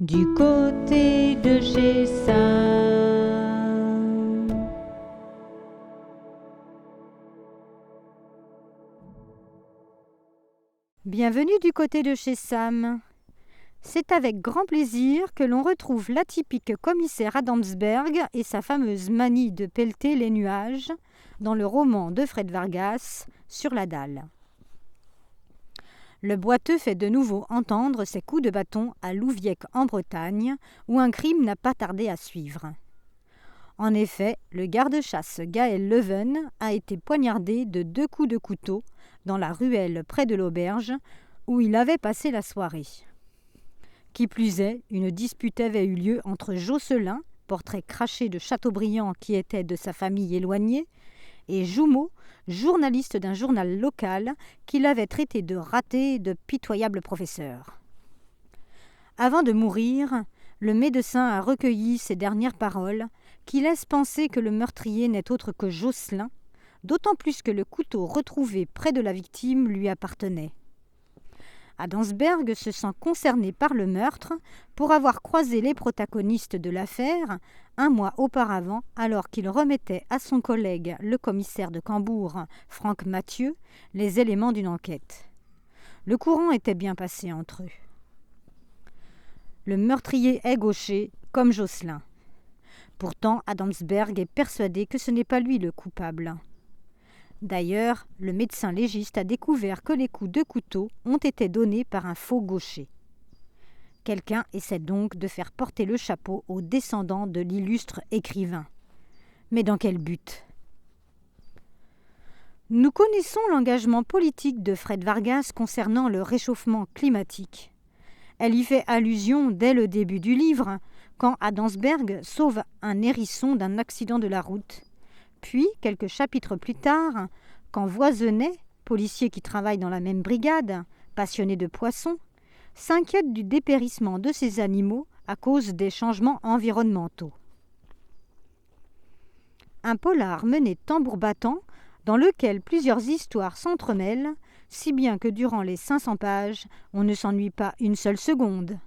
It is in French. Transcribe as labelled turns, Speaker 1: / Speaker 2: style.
Speaker 1: du côté de chez Sam. Bienvenue du côté de chez Sam. C'est avec grand plaisir que l'on retrouve l'atypique commissaire Adamsberg et sa fameuse manie de pelleter les nuages dans le roman de Fred Vargas, Sur la dalle. Le boiteux fait de nouveau entendre ses coups de bâton à Louvièque en Bretagne, où un crime n'a pas tardé à suivre. En effet, le garde-chasse Gaël Leven a été poignardé de 2 coups de couteau dans la ruelle près de l'auberge où il avait passé la soirée. Qui plus est, une dispute avait eu lieu entre Josselin, portrait craché de Chateaubriand qui était de sa famille éloignée, et Joumeau, journaliste d'un journal local qui l'avait traité de raté et de pitoyable professeur. Avant de mourir, le médecin a recueilli ses dernières paroles qui laissent penser que le meurtrier n'est autre que Josselin, d'autant plus que le couteau retrouvé près de la victime lui appartenait. Adamsberg se sent concerné par le meurtre pour avoir croisé les protagonistes de l'affaire 1 mois auparavant, alors qu'il remettait à son collègue, le commissaire de Cambourg, Franck Mathieu, les éléments d'une enquête. Le courant était bien passé entre eux. Le meurtrier est gaucher, comme Josselin. Pourtant, Adamsberg est persuadé que ce n'est pas lui le coupable. D'ailleurs, le médecin légiste a découvert que les coups de couteau ont été donnés par un faux gaucher. Quelqu'un essaie donc de faire porter le chapeau aux descendants de l'illustre écrivain. Mais dans quel but ? Nous connaissons l'engagement politique de Fred Vargas concernant le réchauffement climatique. Elle y fait allusion dès le début du livre, quand Adamsberg sauve un hérisson d'un accident de la route. Puis, quelques chapitres plus tard, quand Voisenet, policier qui travaille dans la même brigade, passionné de poissons, s'inquiète du dépérissement de ces animaux à cause des changements environnementaux. Un polar mené tambour battant, dans lequel plusieurs histoires s'entremêlent, si bien que durant les 500 pages, on ne s'ennuie pas une seule seconde.